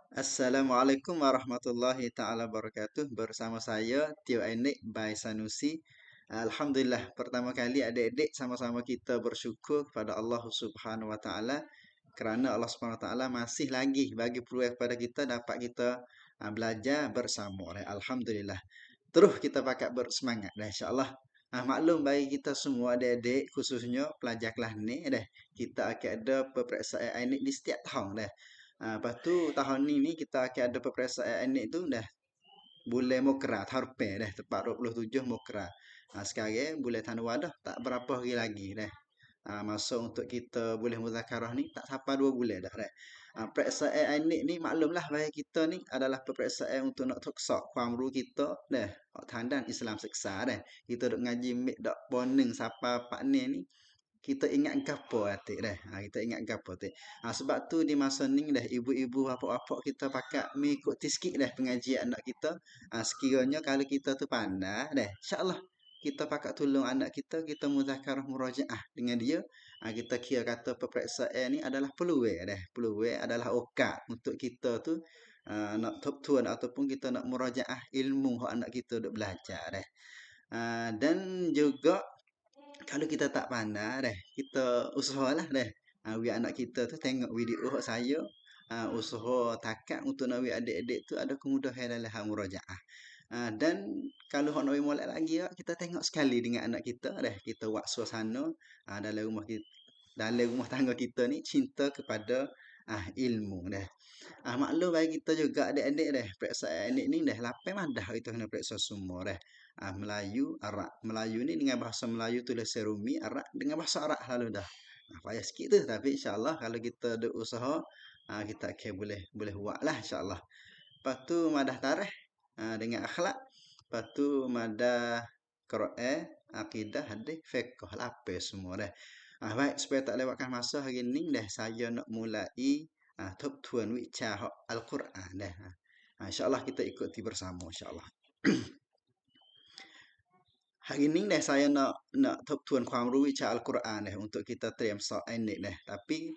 Assalamualaikum warahmatullahi taala wabarakatuh. Bersama saya Tio Enik by Sanusi. Alhamdulillah pertama kali adik-adik sama-sama kita bersyukur kepada Allah Subhanahu wa taala kerana Allah Subhanahu wa taala masih lagi bagi peluang kepada kita dapat kita belajar bersama. Alhamdulillah. Terus kita pakat bersemangat dah insya-Allah. Maklum bagi kita semua adik-adik khususnya pelajar kelas ni dah kita akan ada peperiksaan ainik di setiap tahun dah. Lepas tu tahun ni kita akan ada peperiksaan ainik tu dah bulan Mokra tahun depan dah tepat 27 Mokra. Sekarang bulan Tanwa dah tak berapa hari lagi dah. Masa untuk kita boleh muzakarah ni tak sampai 2 bulan dah. Periksaan ainik ni maklumlah bagi kita ni adalah peperiksaan untuk nak tuksa kuamru kita dah. Hak tandan Islam seksa dah. Kita duk ngaji mik dak poneng siapa pak ni kita ingat gapo atik dah. Kita ingat gapo atik. Sebab tu di masa ni dah ibu-ibu apa-apa kita pakat mengikuti sikit dah pengajian anak kita. Sekiranya kalau kita tu pandai dah. InsyaAllah kita pakat tolong anak kita muzakarah murajaah dengan dia. Kita kira kata peperiksaan ni adalah peluang dah. Peluang adalah okat untuk kita tu nak tuan ataupun kita nak murajaah ilmu hak anak kita duk belajar dah. Dan juga kalau kita tak pandai dah, kita usahalah dah. Biar anak kita tu tengok video hak saya. Usaha takat untuk nak bagi adik-adik tu ada kemudahan dalam hal murajaah. Dan kalau hak nak bagi molek lagi kita tengok sekali dengan anak kita dah. Kita buat suasana dalam rumah kita, dalam rumah tangga kita ni cinta kepada ilmu dah. Maklum bagi kita juga adik-adik dah. Periksaan adik ni dah 8 madah kita kena periksa semua dah. Melayu, Arab. Melayu ni dengan bahasa Melayu tulis serumi, Arab dengan bahasa Arab lalu dah. Payah sikit tu tapi insya-Allah kalau kita ada usaha kita akan boleh buat lah insya-Allah. Lepas tu madah tarikh dengan akhlak. Lepas tu madah Quran, akidah, hadis, fiqh, lapis semua dah. Baik supaya tak lewatkan masa hari ni dah saya nak mulai thop tuan wica Al-Quran dah. Insya-Allah kita ikuti bersama insya-Allah. Hari ni dah saya nak thop tuanความรู้ wica Al-Quran dah untuk kita terima soal ni dah. Tapi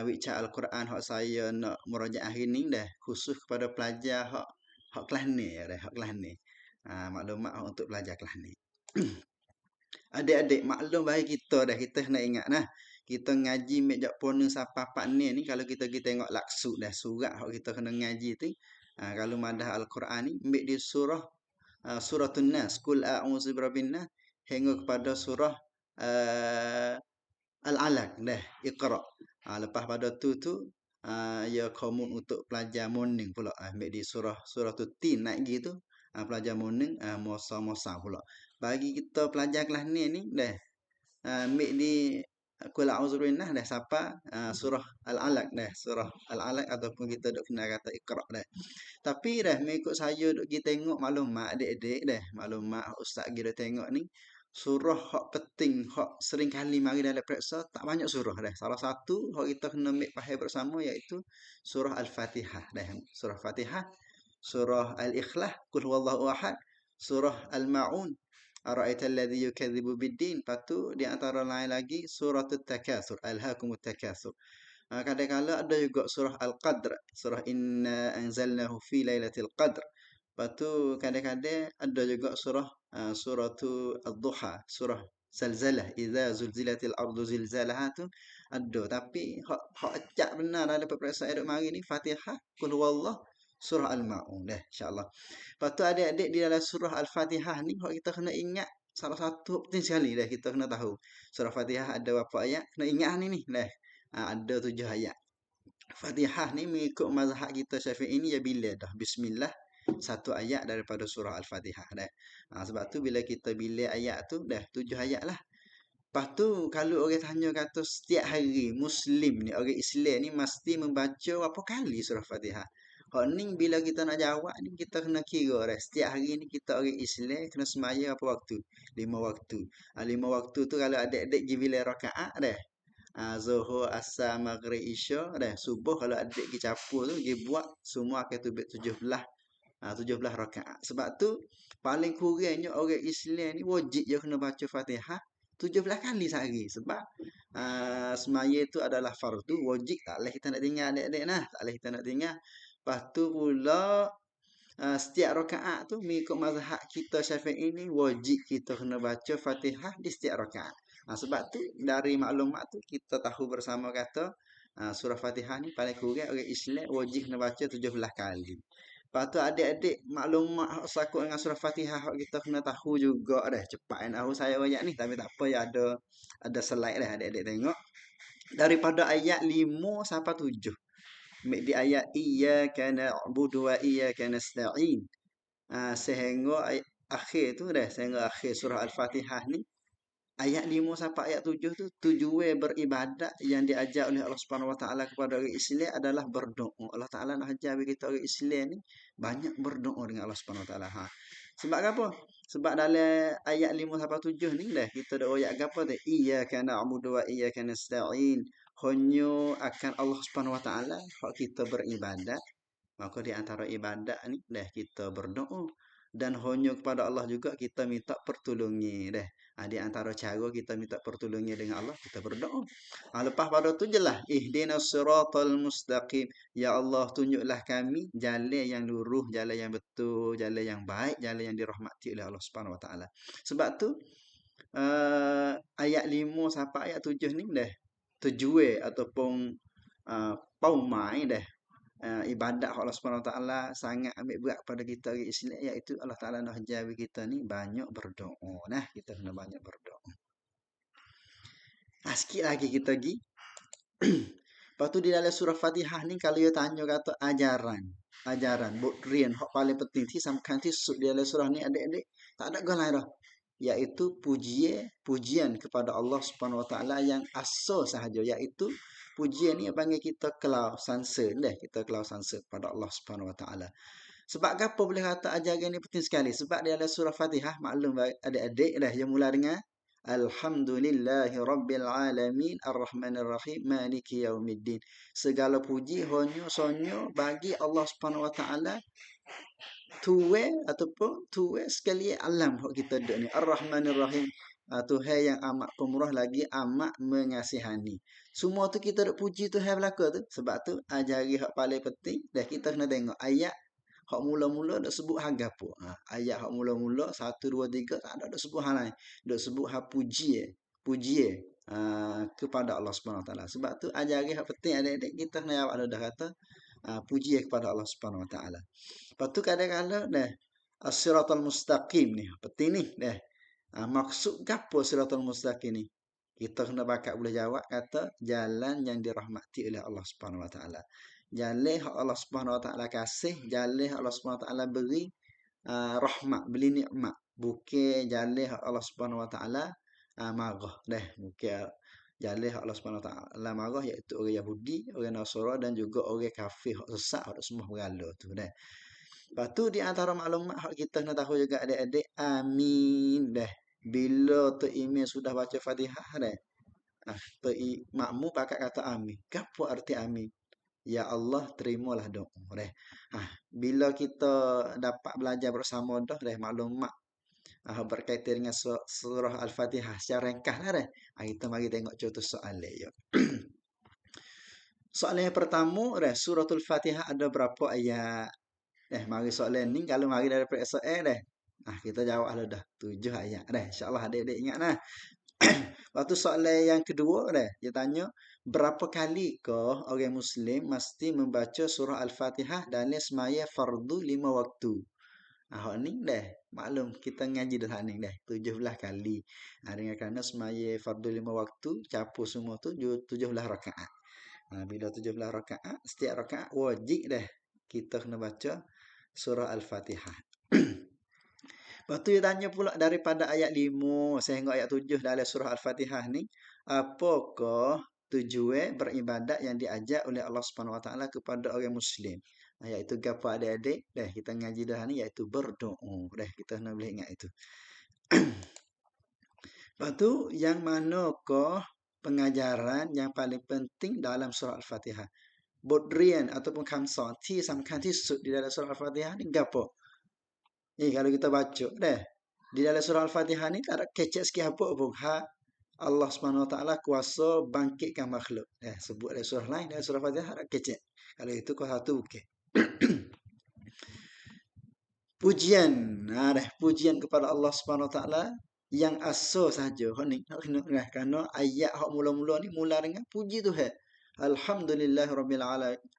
wica Al-Quran hak saya nak merajaah hari ni dah khusus kepada pelajar hak kelas ni dah, hak kelas ni. Maklumat untuk pelajar kelas ni. Adik-adik maklum bagi kita dah kita nak ingat nah. Kita ngaji mejak pona sampai 4 ni kalau kita tengok laksud dah surat hak kita kena ngaji tu. Kalau madah Al-Quran ni ambil di Suratun Nas, Qul a'udzu birabbin nas hingga kepada surah uh, Al-Alaq dah, Iqra. Lepas pada tu ya komun untuk pelajar morning pula. Ambil di Suratul Tin naik gitu. Pelajar morning mosa pula. Bagi kita pelajar kelas ni dah ambil di Qul a'udzu birabbin nas dah siapa surah Al-Alaq dah, surah Al-Alaq ataupun kita duk kena kata Iqra dah. Tapi dah mengikut saya duk pergi tengok maklumat adik-adik dah, maklumat ustaz pergi dah tengok ni surah hak penting, hak sering kali mari dalam periksa tak banyak surah dah. Salah satu hak kita kena ambil faham bersama iaitu surah Al-Fatihah dah. Surah Fatihah, surah Al-Ikhlas, Qul huwallahu ahad, surah Al-Maun, Ara'aita alladhi yukadzibu bid-din. Patu di antara lain lagi surah At-Takatsur, Alhaakumut Takatsur. Kadang-kadang ada juga surah Al-Qadr, surah Inna anzalnahu fi lailatul qadr. Lepas tu kadang-kadang ada juga surah tu Ad-Duha, surah Zalzalah, idza zulzilatil ardu zilzalaha tu ada tapi hak acak benar dalam peperiksaan duk mari ni Fatihah, Qul huwallah, surah Al-Maun dah insya-Allah. Lepas tu adik-adik di dalam surah Al-Fatihah ni hak kita kena ingat salah satu penting sekali dah kita kena tahu. Surah Fatihah ada berapa ayat? Kena ingat ni dah. Ada 7 ayat. Fatihah ni mengikut mazhab kita Syafi'i ni ya bila dah bismillah satu ayat daripada surah Al-Fatihah dah. Sebab tu bila kita bila ayat tu dah 7 ayat lah. Lepas tu kalau orang tanya kata setiap hari Muslim ni, orang Islam ni mesti membaca berapa kali surah Fatihah. Hak ni bila kita nak jawab ni kita kena kira dah. Setiap hari ni kita orang Islam kena semaya apa waktu? 5 waktu. 5 waktu tu kalau adik-adik pergi bila rakaat dah. Zuhur, Asar, Maghrib, Isya dah. Subuh kalau adik pergi capur tu pergi buat semua akan tubik 17 rakaat. Sebab tu paling kurangnya orang Islam ni wajib je kena baca Fatihah 17 kali sehari sebab semaya itu adalah fardu wajib tak boleh kita nak tinggal adik-adik nah tak boleh kita nak tinggal Lepas tu pula setiap rakaat tu mengikut mazhab kita Syafi'i ni wajib kita kena baca Fatihah di setiap rakaat. Sebab tu dari maklumat tu kita tahu bersama kata surah Fatihah ni paling kurang orang Islam wajib kena baca 17 kali. Lepas tu adik-adik maklumat hak sakut dengan surah Fatihah hak kita kena tahu juga dah. Cepat kan tahu saya ayat ni tapi tak apa ya ada slide dah adik-adik tengok. Daripada ayat 5 sampai 7. Di ayat iyyaka na'budu wa iyyaka nasta'in. Sehingga akhir tu dah sehingga akhir surah Al-Fatihah ni ayat 5 sampai ayat 7 tu tujuan beribadat yang diajar oleh Allah Subhanahu Wa Taala kepada orang Islam adalah berdoa. Allah Taala nak ajar bagi kita orang Islam ni banyak berdoa dengan Allah Subhanahu Wa Taala. Sebab apa? Sebab dalam ayat 5 sampai 7 ni dah kita dah ayat apa tu? Iyyaka na'budu wa iyyaka nasta'in. Hanya akan Allah Subhanahu Wa Taala hak kita beribadat. Maka di antara ibadat ni dah kita berdoa dan hanya kepada Allah juga kita minta pertolongan dah. Di antara cara kita minta pertolongan dengan Allah kita berdoa. Lepas pada tu jelah ihdinas siratal mustaqim. Ya Allah tunjuklah kami jalan yang lurus, jalan yang betul, jalan yang baik, jalan yang dirahmati oleh Allah Subhanahu Wa Taala. Sebab tu ayat 5 sampai ayat 7 ni dah tujuan ataupun paumai dah ibadat Allah Subhanahu Wa Taala sangat ambil berat pada kita orang Islam iaitu Allah Taala nak ajar kita ni banyak berdoa. Nah, kita kena banyak berdoa. Sikit lagi kita pergi. Lepas tu di dalam surah Fatihah ni kalau dia tanya kata ajaran, bukrian hak paling penting ti samkan ti di dalam surah ni adik-adik tak ada galai dah. Iaitu pujian kepada Allah Subhanahu Wa Taala yang asal sahaja iaitu pujian ni panggil kita kelau sansa dah kita kelau sansa pada Allah Subhanahu Wa Taala. Sebab apa boleh kata ajaran ni penting sekali? Sebab di dalam surah Fatihah maklum adik-adik dah yang mula dengan Alhamdulillahi Rabbil Alamin Ar-Rahmanir Rahim Maliki Yaumiddin. Segala puji hanya sonyo bagi Allah Subhanahu Wa Taala tuwe sekali alam hak kita dek ni Ar-Rahmanir Rahim. Tuhan yang amat pemurah lagi amat mengasihani. Semua tu kita duk puji Tuhan belaka tu. Sebab tu ajari hak paling penting dah kita kena tengok ayat hak mula-mula dak sebut hang gapo. Ayat hak mula-mula 1 2 3 tak ada dak sebut hang lain. Dak sebut hak puji kepada Allah Subhanahu Wa Taala. Sebab tu ajari hak penting adik-adik kita kena jawab dah kata puji kepada Allah Subhanahu Wa Taala. Lepas tu kadang-kadang dah as-siratal mustaqim ni penting ni dah. Maksud gapo siratal mustaqim ni? Kita kena bakat boleh jawab kata jalan yang dirahmati oleh Allah Subhanahu Wa Taala. Jalan hak Allah Subhanahu Wa Taala kasih, jalan hak Allah Subhanahu Wa Taala beri rahmat, beri nikmat. Bukan jalan hak Allah Subhanahu Wa Taala marah dah. Bukan jalan hak Allah Subhanahu Wa Taala marah iaitu orang Yahudi, orang Nasara dan juga orang kafir hak sesat hak semua berhala tu dah. Lepas tu di antara maklumat hak kita nak tahu juga adik-adik amin dah. Bila tu imam sudah baca Fatihah dah. Makmum pakat kata amin. Apa arti amin? Ya Allah terimalah doa dah. Bila kita dapat belajar bersama dah maklumat berkaitan dengan surah Al-Fatihah secara ringkas lah dah. Kita mari tengok contoh soalan ya. Soalan yang pertama dah suratul Fatihah ada berapa ayat? Mari soalan ni kalau mari daripada soalan dah. Kita jawab dah 7 ayat dah. Insya-Allah adik-adik ingat nah. Waktu soalan yang kedua dah, dia tanya berapa kali kah orang Muslim mesti membaca surah Al-Fatihah dalam semaya fardu 5 waktu. Hak ni dah maklum kita ngaji dah ni dah 17 kali. Dengan kerana semaya fardu 5 waktu capur semua tu 17 rakaat. Bila 17 rakaat, setiap rakaat wajib dah kita kena baca surah Al-Fatihah. Lepas tu dia tanya pula daripada ayat 5 sehingga ayat 7 dalam surah Al-Fatihah ni, apakah tujuan beribadat yang diajar oleh Allah Subhanahu Wa Taala kepada orang Muslim? Iaitu gapo adik-adik? Dah kita ngaji dah ni iaitu berdoa. Dah kita kena boleh ingat itu. Lepas tu yang manakah pengajaran yang paling penting dalam surah Al-Fatihah? Bodrian ataupun khamsah ti samkan ti di dalam surah Al-Fatihah ni gapo? Kalau kita baca dah di dalam surah Al-Fatihah ni tak ada kecek sikit apa pun. Allah Subhanahu Wa Taala kuasa bangkitkan makhluk. Sebut dalam surah lain dalam surah Al-Fatihah ada kecek. Kalau itu kau satu bukan. Pujian, nah dah pujian kepada Allah Subhanahu Wa Taala yang aso saja. Hak ni, nah kerana ayat hak mula-mula ni mula dengan puji Tuhan. Alhamdulillahirabbil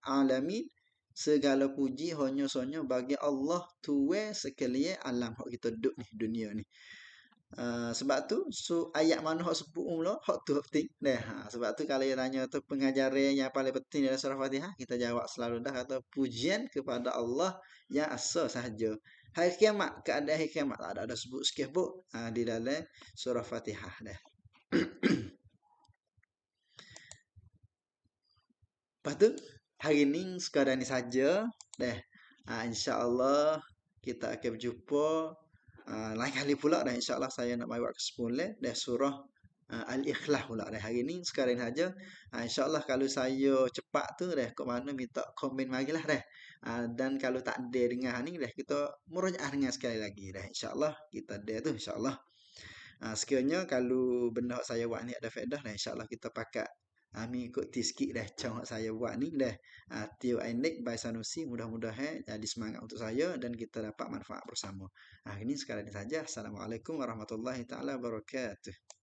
alamin. Segala puji hanya sahaja bagi Allah Tuhan sekalian alam hak kita duduk ni, dunia ni. Sebab tu ayat mana hak sebut mula hak tu hak penting dah. Sebab tu kalau dia tanya tu pengajaran yang paling penting dalam surah Fatihah, kita jawab selalu dah kata pujian kepada Allah yang asa sahaja. Hari kiamat, keadaan hari kiamat tak ada sebut sikit pun di dalam surah Fatihah dah. Lepas tu hari ni sekadar ni saja dah. Insya-Allah kita akan berjumpa lain kali pula dah, insya-Allah saya nak bawa ke 10 dah surah Al-Ikhlas pula dah. Hari ni sekarang saja. Insya-Allah kalau saya cepat tu dah kat mana minta komen marilah dah. Dan kalau tak ada dengar ni dah kita murojaah dengar sekali lagi dah. Insya-Allah kita ada tu insya-Allah. Sekiranya kalau benda yang saya buat ni ada faedah dah, insya-Allah kita pakat mengikuti sikit dah macam yang saya buat ni dah. Tio Ainik by Sanusi, mudah-mudahan jadi semangat untuk saya dan kita dapat manfaat bersama. Ini sekali saja. Assalamualaikum warahmatullahi taala wabarakatuh.